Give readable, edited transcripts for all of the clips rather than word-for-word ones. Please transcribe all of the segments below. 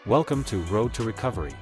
Welcome to Road to Recovery.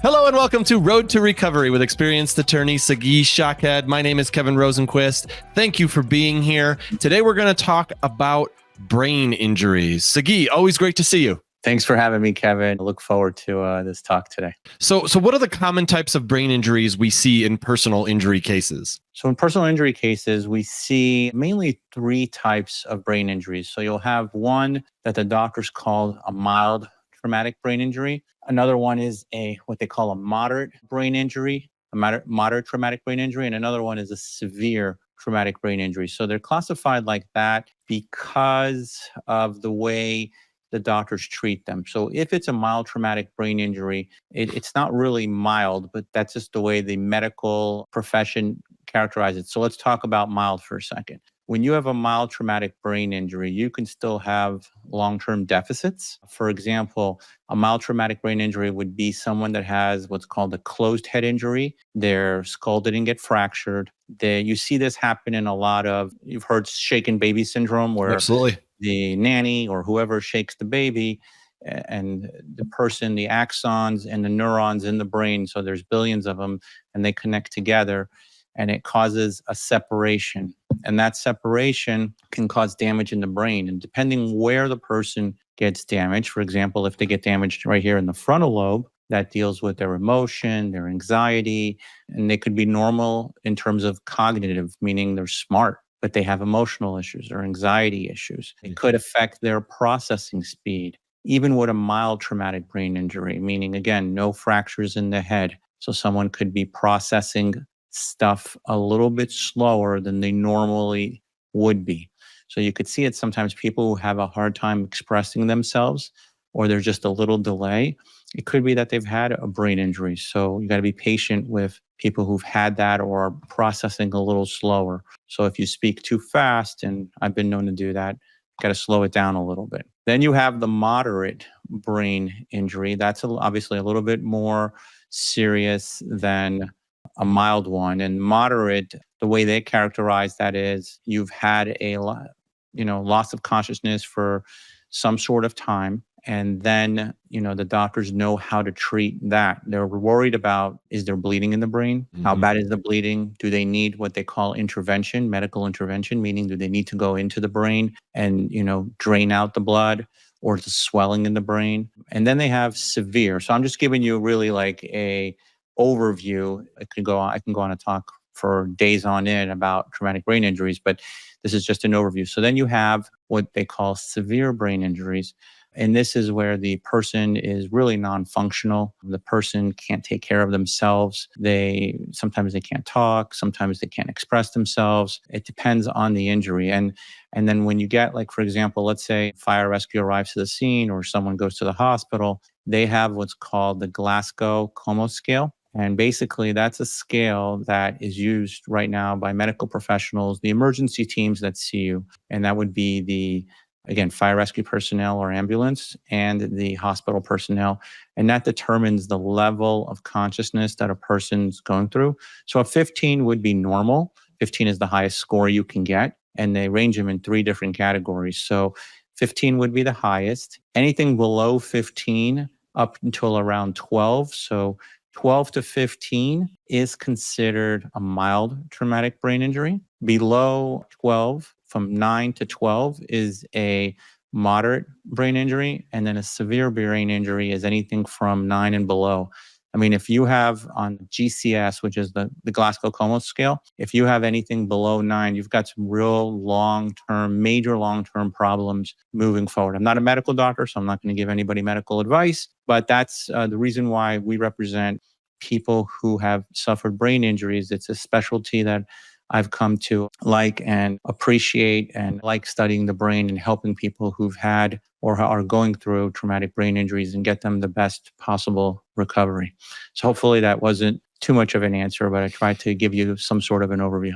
Hello and welcome to Road to Recovery with experienced attorney Sagi Shaked. My name is Kevin Rosenquist. Thank you for being here. Today we're going to talk about brain injuries. Sagi, always great to see you. Thanks for having me, Kevin. I look forward to this talk today. So what are the common types of brain injuries we see in personal injury cases? So in personal injury cases, we see mainly three types of brain injuries. So you'll have one that the doctors call a mild traumatic brain injury. Another one is what they call a moderate brain injury, a moderate traumatic brain injury. And another one is a severe traumatic brain injury. So they're classified like that because of the way the doctors treat them. So if it's a mild traumatic brain injury, it's not really mild, but that's just the way the medical profession characterizes it. So let's talk about mild for a second. When you have a mild traumatic brain injury, you can still have long-term deficits. For example, a mild traumatic brain injury would be someone that has what's called a closed head injury. Their skull didn't get fractured. You see this happen in a lot of, you've heard shaken baby syndrome, where Absolutely. the nanny or whoever shakes the baby and the person, the axons and the neurons in the brain, so there's billions of them, and they connect together and it causes a separation. And that separation can cause damage in the brain. And depending where the person gets damaged, for example, if they get damaged right here in the frontal lobe, that deals with their emotion, their anxiety, and they could be normal in terms of cognitive, meaning they're smart, but they have emotional issues or anxiety issues. It could affect their processing speed, even with a mild traumatic brain injury, meaning, again, no fractures in the head. So someone could be processing stuff a little bit slower than they normally would be. So you could see it sometimes people who have a hard time expressing themselves, or there's just a little delay. It could be that they've had a brain injury. So you got to be patient with people who've had that or are processing a little slower. So if you speak too fast, and I've been known to do that, got to slow it down a little bit. Then you have the moderate brain injury. That's obviously a little bit more serious than a mild one. And moderate, the way they characterize that is you've had a loss of consciousness for some sort of time. And then, the doctors know how to treat that. They're worried about, is there bleeding in the brain? Mm-hmm. How bad is the bleeding? Do they need what they call intervention, medical intervention, meaning do they need to go into the brain and, drain out the blood, or the swelling in the brain? And then they have severe. So I'm just giving you really like a overview. I can go on a talk for days on end about traumatic brain injuries, but this is just an overview. So then you have what they call severe brain injuries. And this is where the person is really non-functional. The person can't take care of themselves. Sometimes they can't talk. Sometimes they can't express themselves. It depends on the injury. And then when you get, like, for example, let's say fire rescue arrives to the scene or someone goes to the hospital, they have what's called the Glasgow Coma scale. And basically, that's a scale that is used right now by medical professionals, the emergency teams that see you. And that would be again, fire rescue personnel or ambulance and the hospital personnel. And that determines the level of consciousness that a person's going through. So a 15 would be normal. 15 is the highest score you can get. And they range them in three different categories. So 15 would be the highest. Anything below 15 up until around 12. So 12 to 15 is considered a mild traumatic brain injury. Below 12, from 9 to 12 is a moderate brain injury. And then a severe brain injury is anything from 9 and below. I mean, if you have on GCS, which is the Glasgow Coma scale, if you have anything below 9, you've got some real major long-term problems moving forward. I'm not a medical doctor, so I'm not going to give anybody medical advice, but that's the reason why we represent people who have suffered brain injuries. It's a specialty that I've come to like and appreciate, and like studying the brain and helping people who've had or are going through traumatic brain injuries and get them the best possible recovery. So hopefully that wasn't too much of an answer, but I tried to give you some sort of an overview.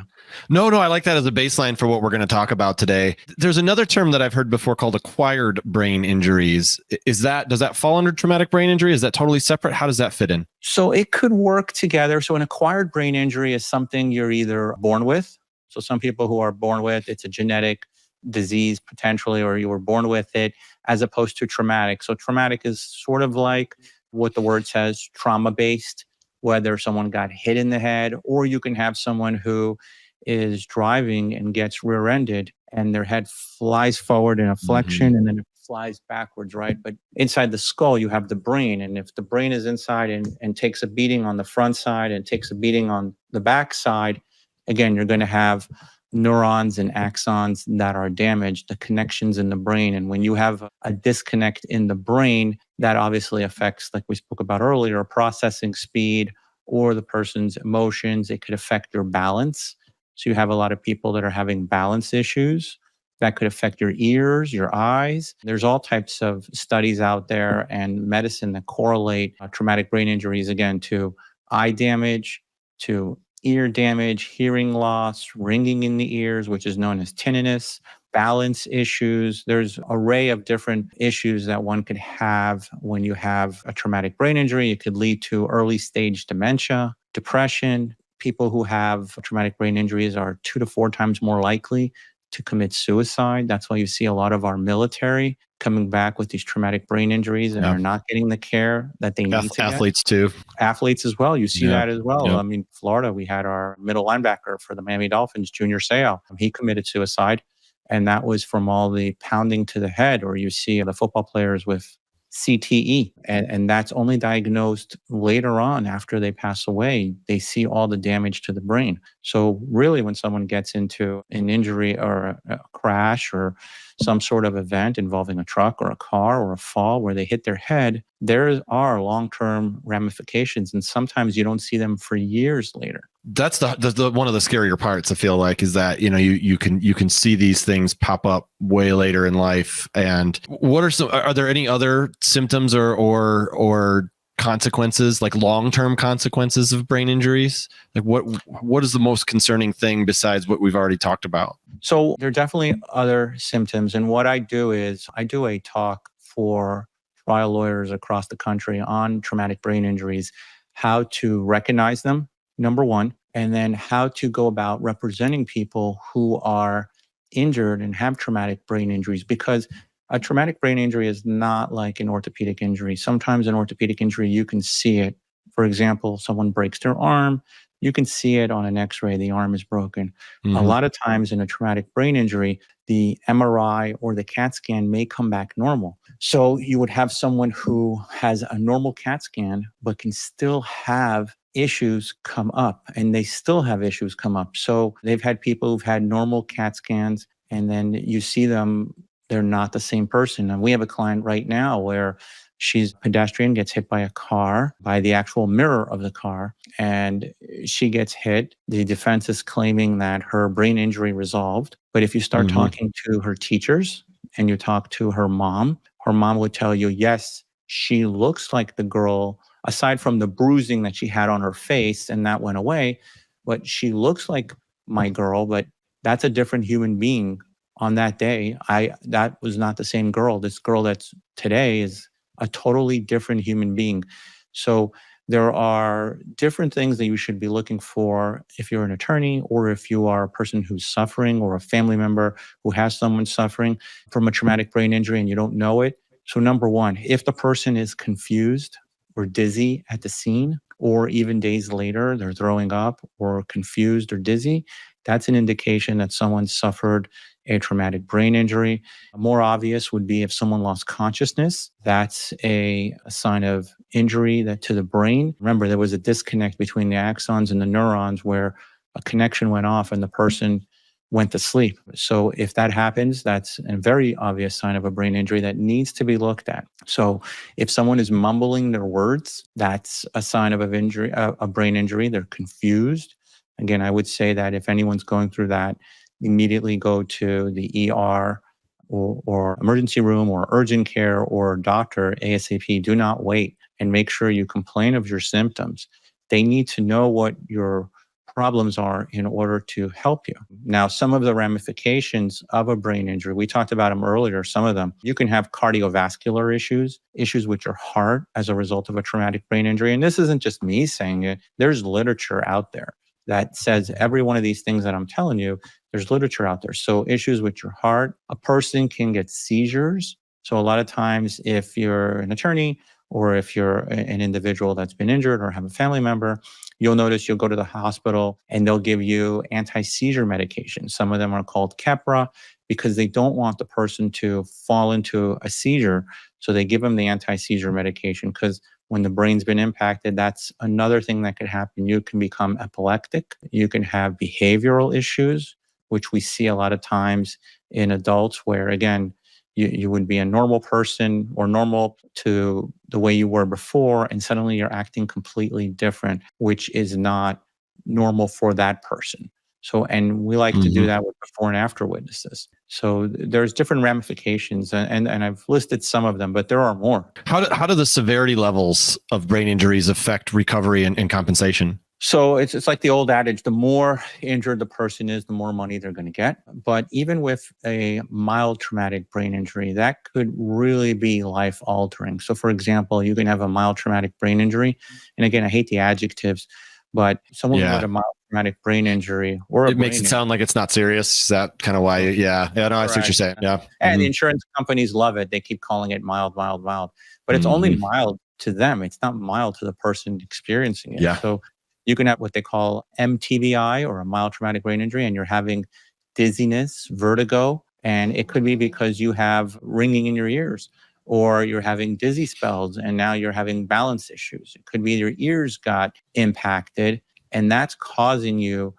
No, I like that as a baseline for what we're going to talk about today. There's another term that I've heard before called acquired brain injuries. Does that fall under traumatic brain injury? Is that totally separate? How does that fit in? So it could work together. So an acquired brain injury is something you're either born with. So some people who are born with, it's a genetic disease potentially, or you were born with it, as opposed to traumatic. So traumatic is sort of like what the word says, trauma-based, whether someone got hit in the head, or you can have someone who is driving and gets rear-ended and their head flies forward in a flexion and then it flies backwards, right? But inside the skull, you have the brain. And if the brain is inside and takes a beating on the front side and takes a beating on the back side, again, you're going to have neurons and axons that are damaged, the connections in the brain. And when you have a disconnect in the brain, that obviously affects, like we spoke about earlier, processing speed or the person's emotions. It could affect your balance. So you have a lot of people that are having balance issues. That could affect your ears, your eyes. There's all types of studies out there and medicine that correlate traumatic brain injuries, again, to eye damage, to ear damage, hearing loss, ringing in the ears, which is known as tinnitus, balance issues. There's an array of different issues that one could have when you have a traumatic brain injury. It could lead to early stage dementia, depression. People who have traumatic brain injuries are 2 to 4 times more likely to commit suicide. That's why you see a lot of our military coming back with these traumatic brain injuries and are not getting the care that they need to athletes too. Athletes as well. You see that as well. I mean, Florida, we had our middle linebacker for the Miami Dolphins, Junior Seau. He committed suicide, and that was from all the pounding to the head. Or you see the football players with CTE, and that's only diagnosed later on after they pass away. They see all the damage to the brain. So really, when someone gets into an injury or a crash or some sort of event involving a truck or a car or a fall where they hit their head, there are long-term ramifications, and sometimes you don't see them for years later. That's the one of the scarier parts, I feel like, is that, you know, you can see these things pop up way later in life. And are there any other symptoms or consequences, like long-term consequences of brain injuries? Like what is the most concerning thing besides what we've already talked about? So there are definitely other symptoms. And what I do is I do a talk for trial lawyers across the country on traumatic brain injuries, how to recognize them, number one, and then how to go about representing people who are injured and have traumatic brain injuries. Because a traumatic brain injury is not like an orthopedic injury. Sometimes an orthopedic injury, you can see it. For example, someone breaks their arm, you can see it on an x-ray, the arm is broken. A lot of times in a traumatic brain injury, the MRI or the CAT scan may come back normal. So you would have someone who has a normal CAT scan, but can still have issues come up, and they still have issues come up. So they've had people who've had normal CAT scans, and then you see them, they're not the same person. And we have a client right now where she's a pedestrian, gets hit by a car, by the actual mirror of the car, and she gets hit. The defense is claiming that her brain injury resolved. But if you start talking to her teachers and you talk to her mom would tell you, yes, she looks like the girl, aside from the bruising that she had on her face and that went away, but she looks like my girl, but that's a different human being. On that day, that was not the same girl. This girl that's today is a totally different human being. So there are different things that you should be looking for if you're an attorney or if you are a person who's suffering or a family member who has someone suffering from a traumatic brain injury and you don't know it. So number one, if the person is confused or dizzy at the scene, or even days later, they're throwing up or confused or dizzy, that's an indication that someone suffered a traumatic brain injury. More obvious would be if someone lost consciousness. That's a sign of injury to the brain. Remember, there was a disconnect between the axons and the neurons where a connection went off and the person went to sleep. So if that happens, that's a very obvious sign of a brain injury that needs to be looked at. So if someone is mumbling their words, that's a sign of a brain injury. They're confused. Again, I would say that if anyone's going through that, immediately go to the ER or emergency room or urgent care or doctor ASAP. Do not wait, and make sure you complain of your symptoms. They need to know what your problems are in order to help you. Now, some of the ramifications of a brain injury, we talked about them earlier, some of them, you can have cardiovascular issues with your heart as a result of a traumatic brain injury. And this isn't just me saying it. There's literature out there that says every one of these things that I'm telling you there's literature out there. So issues with your heart, a person can get seizures. So a lot of times if you're an attorney or if you're an individual that's been injured or have a family member, you'll notice you'll go to the hospital and they'll give you anti-seizure medication. Some of them are called Keppra because they don't want the person to fall into a seizure. So they give them the anti-seizure medication because when the brain's been impacted, that's another thing that could happen. You can become epileptic. You can have behavioral issues, which we see a lot of times in adults where, again, you would be a normal person or normal to the way you were before, and suddenly you're acting completely different, which is not normal for that person. So, and we like to do that with before and after witnesses. So there's different ramifications, and I've listed some of them, but there are more. How do the severity levels of brain injuries affect recovery and compensation? So it's like the old adage, the more injured the person is, the more money they're going to get. But even with a mild traumatic brain injury, that could really be life altering. So for example, you can have a mild traumatic brain injury. And again, I hate the adjectives, but someone with a mild traumatic brain injury or it makes it sound like it's not serious. Is that kind of why? Yeah. No, I see what you're saying. Yeah. And the insurance companies love it. They keep calling it mild, mild, mild, but it's only mild to them. It's not mild to the person experiencing it. Yeah. So you can have what they call MTBI or a mild traumatic brain injury, and you're having dizziness, vertigo, and it could be because you have ringing in your ears, or you're having dizzy spells, and now you're having balance issues. It could be your ears got impacted, and that's causing you,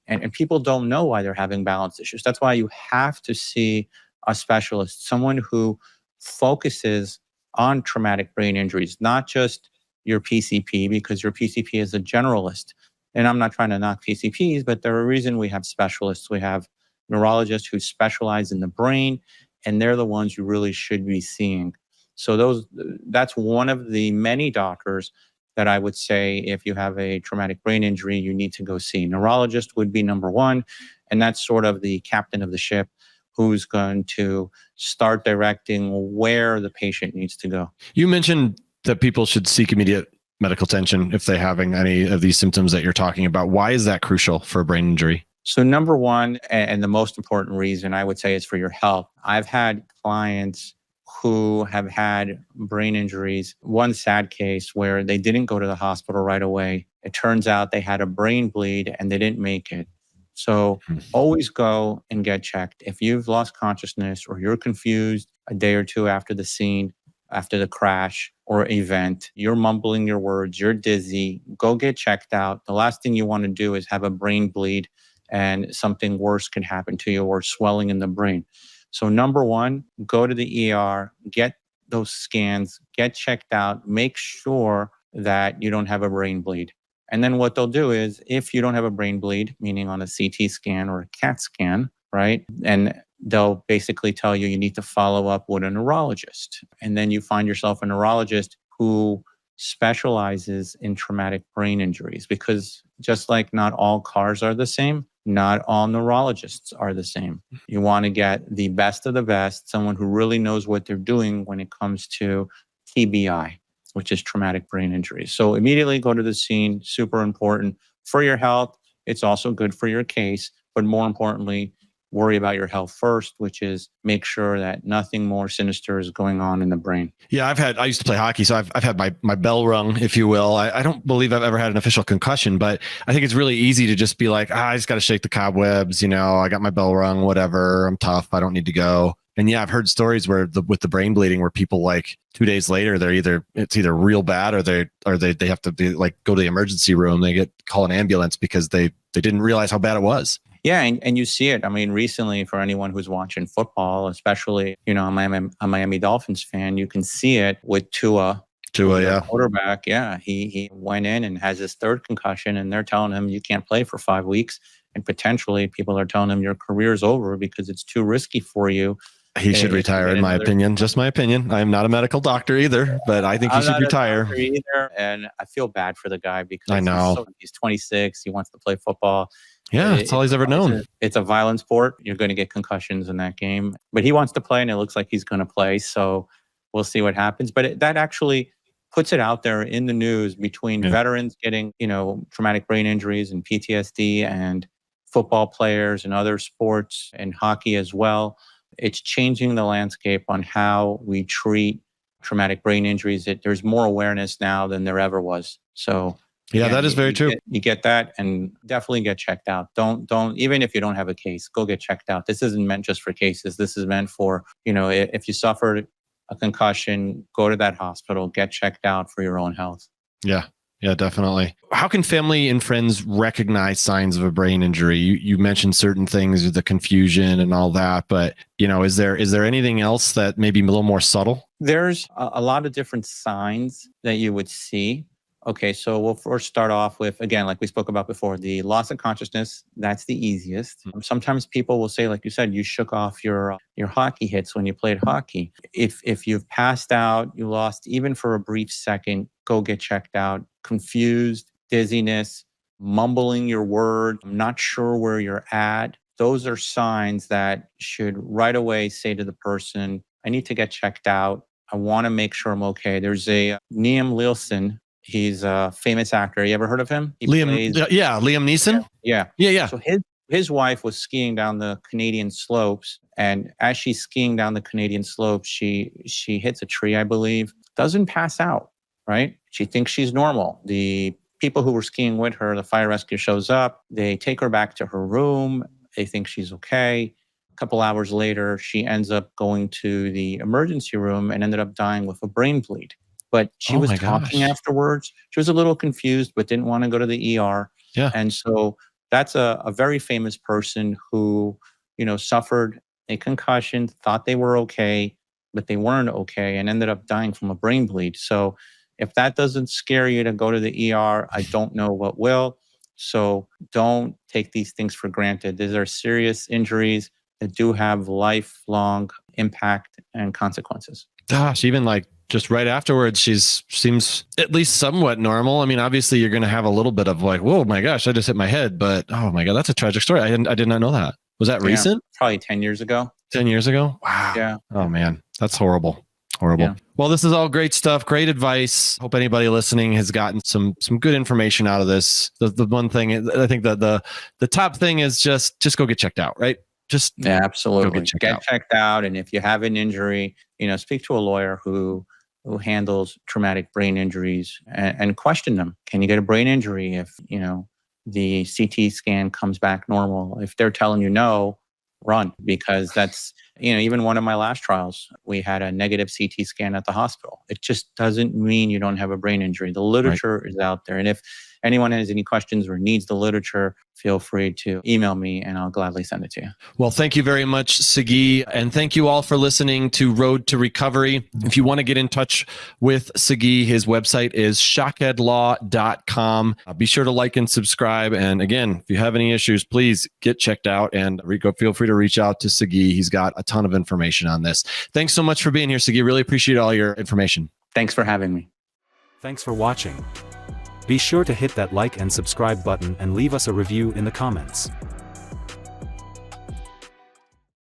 and people don't know why they're having balance issues. That's why you have to see a specialist, someone who focuses on traumatic brain injuries, not just your PCP, because your PCP is a generalist. And I'm not trying to knock PCPs, but there's a reason we have specialists. We have neurologists who specialize in the brain, and they're the ones you really should be seeing. So that's one of the many doctors that I would say if you have a traumatic brain injury, you need to go see. Neurologist would be number one, and that's sort of the captain of the ship who's going to start directing where the patient needs to go. You mentioned that people should seek immediate medical attention if they're having any of these symptoms that you're talking about. Why is that crucial for a brain injury? So number one, and the most important reason I would say is for your health. I've had clients who have had brain injuries. One sad case where they didn't go to the hospital right away. It turns out they had a brain bleed and they didn't make it. So always go and get checked. If you've lost consciousness or you're confused a day or two after the scene, after the crash or event, you're mumbling your words, you're dizzy, go get checked out. The last thing you want to do is have a brain bleed and something worse can happen to you or swelling in the brain. So number one, go to the ER, get those scans, get checked out, make sure that you don't have a brain bleed. And then what they'll do is if you don't have a brain bleed, meaning on a CT scan or a CAT scan, right? And they'll basically tell you need to follow up with a neurologist. And then you find yourself a neurologist who specializes in traumatic brain injuries, because just like not all cars are the same, not all neurologists are the same. You want to get the best of the best, someone who really knows what they're doing when it comes to TBI, which is traumatic brain injuries. So immediately go to the scene, super important for your health. It's also good for your case, but more importantly, worry about your health first, which is make sure that nothing more sinister is going on in the brain. Yeah, I used to play hockey, so I've had my bell rung, if you will. I don't believe I've ever had an official concussion, but I think it's really easy to just be like, I just got to shake the cobwebs. I got my bell rung, whatever. I'm tough. I don't need to go. And yeah, I've heard stories where with the brain bleeding, where people like 2 days later, it's either real bad or they have to be like go to the emergency room. They call an ambulance because they didn't realize how bad it was. Yeah, and you see it. I mean, recently, for anyone who's watching football, especially, I'm a Miami Dolphins fan, you can see it with Tua, yeah. Quarterback. Yeah, he went in and has his third concussion, and they're telling him you can't play for 5 weeks. And potentially people are telling him your career's over because it's too risky for you. He should retire, in my opinion. Just my opinion. I am not a medical doctor either, but I think he should retire. Either, and I feel bad for the guy because I know he's 26. He wants to play football. Yeah, that's all he's ever known. It's a violent sport. You're going to get concussions in that game, but he wants to play, and it looks like he's going to play. So we'll see what happens. But that actually puts it out there in the news between veterans getting, traumatic brain injuries and PTSD, and football players and other sports and hockey as well. It's changing the landscape on how we treat traumatic brain injuries. There's more awareness now than there ever was. So yeah, that is very true. You get that, and definitely get checked out. Don't, even if you don't have a case, go get checked out. This isn't meant just for cases. This is meant for, if you suffered a concussion, go to that hospital, get checked out for your own health. Yeah. Yeah, definitely. How can family and friends recognize signs of a brain injury? You mentioned certain things, the confusion and all that, but is there anything else that may be a little more subtle? There's a lot of different signs that you would see. Okay, so we'll first start off with, again, like we spoke about before, the loss of consciousness. That's the easiest. Sometimes people will say, like you said, you shook off your hockey hits when you played hockey. If you've passed out, you lost even for a brief second, go get checked out. Confused, dizziness, mumbling your words, I'm not sure where you're at. Those are signs that should right away say to the person, I need to get checked out. I want to make sure I'm okay. There's a Liam Neeson. He's a famous actor. You ever heard of him? Liam Neeson? Yeah. So his wife was skiing down the Canadian slopes, and as she's skiing down the Canadian slopes, she hits a tree, I believe, doesn't pass out, right? She thinks she's normal. The people who were skiing with her, the fire rescue shows up, they take her back to her room. They think she's okay. A couple hours later, she ends up going to the emergency room and ended up dying with a brain bleed. But she was talking afterwards. She was a little confused, but didn't want to go to the ER. Yeah. And so that's a very famous person who, suffered a concussion, thought they were okay, but they weren't okay, and ended up dying from a brain bleed. So if that doesn't scare you to go to the ER, I don't know what will. So don't take these things for granted. These are serious injuries that do have lifelong impact and consequences. Gosh, even like just right afterwards, seems at least somewhat normal. I mean, obviously you're going to have a little bit of like, whoa, my gosh, I just hit my head, but oh my God, that's a tragic story. I did not know that. Was that recent? Probably 10 years ago. 10 years ago? Wow. Yeah. Oh man, that's horrible. Horrible. Yeah. Well, this is all great stuff. Great advice. Hope anybody listening has gotten some good information out of this. The one thing I think that the top thing is just go get checked out, right? Absolutely. Get checked out. And if you have an injury, speak to a lawyer who handles traumatic brain injuries and question them. Can you get a brain injury if, the CT scan comes back normal? If they're telling you no, run, because that's, even one of my last trials, we had a negative CT scan at the hospital. It just doesn't mean you don't have a brain injury. The literature is out there. And if anyone has any questions or needs the literature, feel free to email me and I'll gladly send it to you. Well, thank you very much, Sagi. And thank you all for listening to Road to Recovery. If you want to get in touch with Sagi, his website is shockheadlaw.com. Be sure to like and subscribe. And again, if you have any issues, please get checked out and feel free to reach out to Sagi. He's got a ton of information on this. Thanks so much for being here, Sagi. Really appreciate all your information. Thanks for having me. Thanks for watching. Be sure to hit that like and subscribe button and leave us a review in the comments.